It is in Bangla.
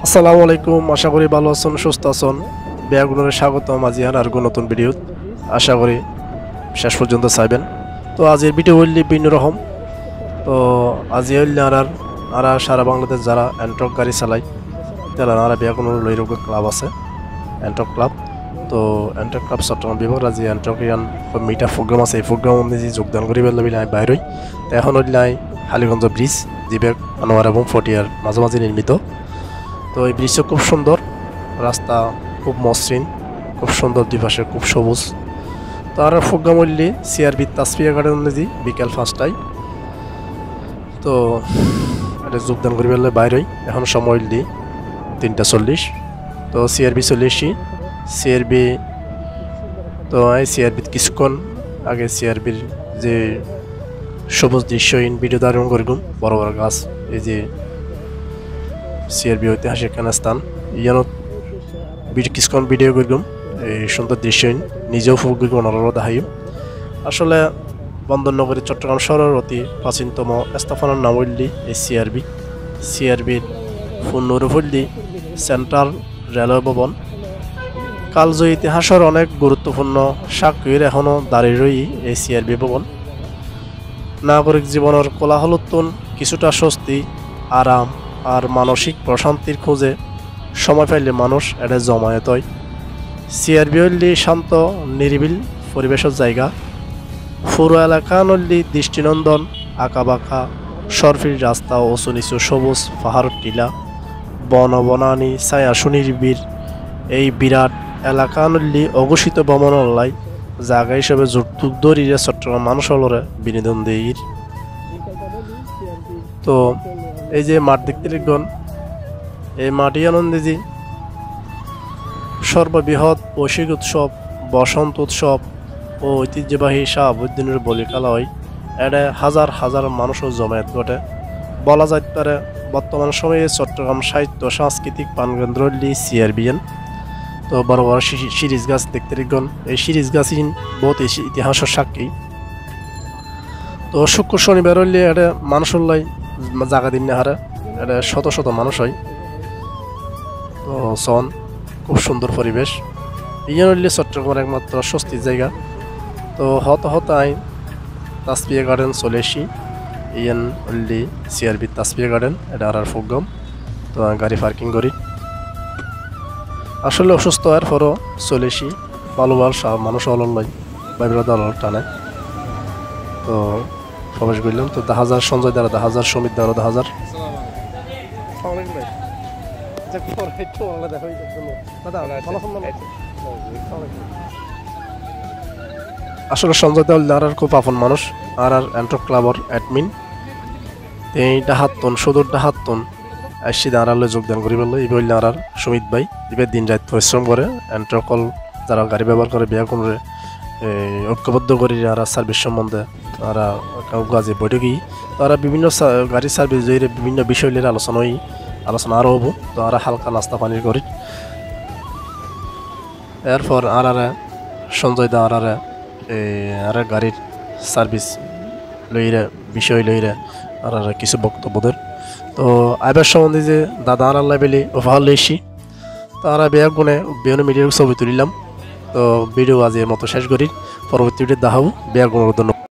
আসসালামু আলাইকুম, আশা করি ভালো আছেন, সুস্থ আছেন। বেয়াগুনের স্বাগতম আজিয়ান আর নতুন ভিডিও। আশা করি শেষ পর্যন্ত চাইবেন। তো আজের ভিডিও হইলি ভিন্ন রকম। তো আজি হইলে আর সারা বাংলাদেশ যারা অ্যান্ট্রক গাড়ি চালায় তারা আর বেয়াগুনের লইরোগ ক্লাব আছে, অ্যান্ট্রক ক্লাব। তো অ্যান্ট্রক ক্লাব চট্টগ্রাম বিভাগ আজি অ্যান্ট্রকিয়ান মিটা প্রোগ্রাম আছে। এই প্রোগ্রাম নিজে যোগদান করি পেলে আমি বাইর হই। তো এখন হইলে হালিগঞ্জ ব্রিজ জিবেক আনোয়ার এবং ফটিয়ার মাঝামাঝি নির্মিত। তো এই ব্রিজটা খুব সুন্দর, রাস্তা খুব মসৃণ, খুব সুন্দর, দুই পাশে খুব সবুজ। তো আর প্রোগ্রাম হইলি সিআরবি তাসফিয়া গার্ডেন নিজি বিকেল 5টায়। তো এটা যোগদান করি পেলে বাইরই। এখন সময় হইলি 3:40। তো সিআরবি চলে এসি। সিআরবি তো এই সিআরবিত কিছুক্ষণ আগে সিআরবির যে সবুজ দৃশ্যহীন ভিডিও ধারণ করিগুম, বড় বড় গাছ, এই যে সিআরবি ঐতিহাসিক স্থান ইয়ানত কিছুক্ষণ ভিডিও করিগুম, এই সুন্দর দৃশ্যহীন নিজেও ফুল করিব অনারও দেখাইম। আসলে বন্দরনগরী চট্টগ্রাম শহরের অতি প্রাচীনতম স্থাপনার নাম হইলি এই সিআরবির ফুন্নুরফুল্লি সেন্ট্রাল রেলওয়ে ভবন। কালজয়ী ইতিহাসের অনেক গুরুত্বপূর্ণ সাক্ষীর এখনও দাঁড়িয়ে রই এই সিআরবি ভবন। নাগরিক জীবনের কোলাহলোত্তন কিছুটা স্বস্তি, আরাম আর মানসিক প্রশান্তির খোঁজে সময় পাইলে মানুষ এটা জমায়েত হয়। সিআরবি হইলি শান্ত নিরিবিল পরিবেশের জায়গা। পুরো এলাকা নল্লি দৃষ্টিনন্দন, আঁকাবাঁকা সরফির রাস্তা, উঁচু নিচু সবুজ পাহাড় টিলা, বনানী ছায়া সুনির্বিড়। এই বিরাট এলাকা নল্লি অঘোষিত ভ্রমণলাই জায়গা হিসেবে যুগ ধরিয়ে চট্টগ্রাম মানুষ হলরে বিনোদন দেয়। তো এই যে মাঠ দেখতে লিখবেন, এই মাঠই আনন্দেজি সর্ববৃহৎ বৈশ্বিক উৎসব বসন্ত উৎসব ও ঐতিহ্যবাহী শাহাবুদ্দিনের বলিকালা হয়। এটা হাজার হাজার মানুষের জমায়েত ঘটে। বলা যাইতে পারে বর্তমান সময়ে চট্টগ্রাম সাহিত্য সাংস্কৃতিক প্রাণকেন্দ্র সিআরবিএন। তো বড় বড় সিরিজ গাছ দেখতে লিখবেন, এই সিরিজ গাছহীন বহুত ইতিহাসের সাক্ষী। তো শুক্র শনিবার হইলে এটা মানুষের লাই জায়গা দিন না হারে, এটা শত শত মানুষ হয়। তো সন খুব সুন্দর পরিবেশ। ইয়ান হইলে চট্টগ্রামের একমাত্র স্বস্তির জায়গা। তো হত আইন তাসফিয়া গার্ডেন চলে এসি। ইয়ান হইলি সিআরবি তাসফিয়া গার্ডেন, এটা আর প্রোগ্রাম। তো গাড়ি পার্কিং করি। আসলে অসুস্থ হওয়ার পরও চলে এসি। ভালো মানুষ অলন লাই বাইবের দলের টানে। তো প্রবেশ করলাম। তো 10,000 সঞ্জয় দ্বারা 10,000 সমিত দ্বারা 10,000। আসলে সঞ্জয় দেওয়াল খুব আপন মানুষ। আর অ্যান্ট্রক ক্লাবর অ্যাডমিন এই ডাহাতন সুদূর ডাহাতন আসছি দাঁড়ালে যোগদান করি বললো। এই বললে আর সুমিত ভাই এবার দিন রাত পরিশ্রম করে অ্যান্ট্রকল যারা গাড়ি ব্যবহার করে বিয়া করে ঐক্যবদ্ধ করি আর সার্ভিস সম্বন্ধে তারা কাজে বৈঠকই তারা বিভিন্ন গাড়ি সার্ভিস জয়ীরে বিভিন্ন বিষয় নিয়ে আলোচনা আরও হবো। তো আর হালকা নাস্তা পানি করি। এরপর আর সঞ্জয় দা আর গাড়ির সার্ভিস লইরে বিষয় লইরে আর কিছু বক্তব্যদের। তো আইবার সম্বন্ধে যে দাদা আর বেলি ওভার লইছি তারা বেয়া গুণে বিভিন্ন মিডিয়ার ছবি তুলিলাম। তো ভিডিও আজের মতো শেষ করি, পরবর্তী ভিডিও দেখাবো। বেয়া গুণের ধন্যবাদ।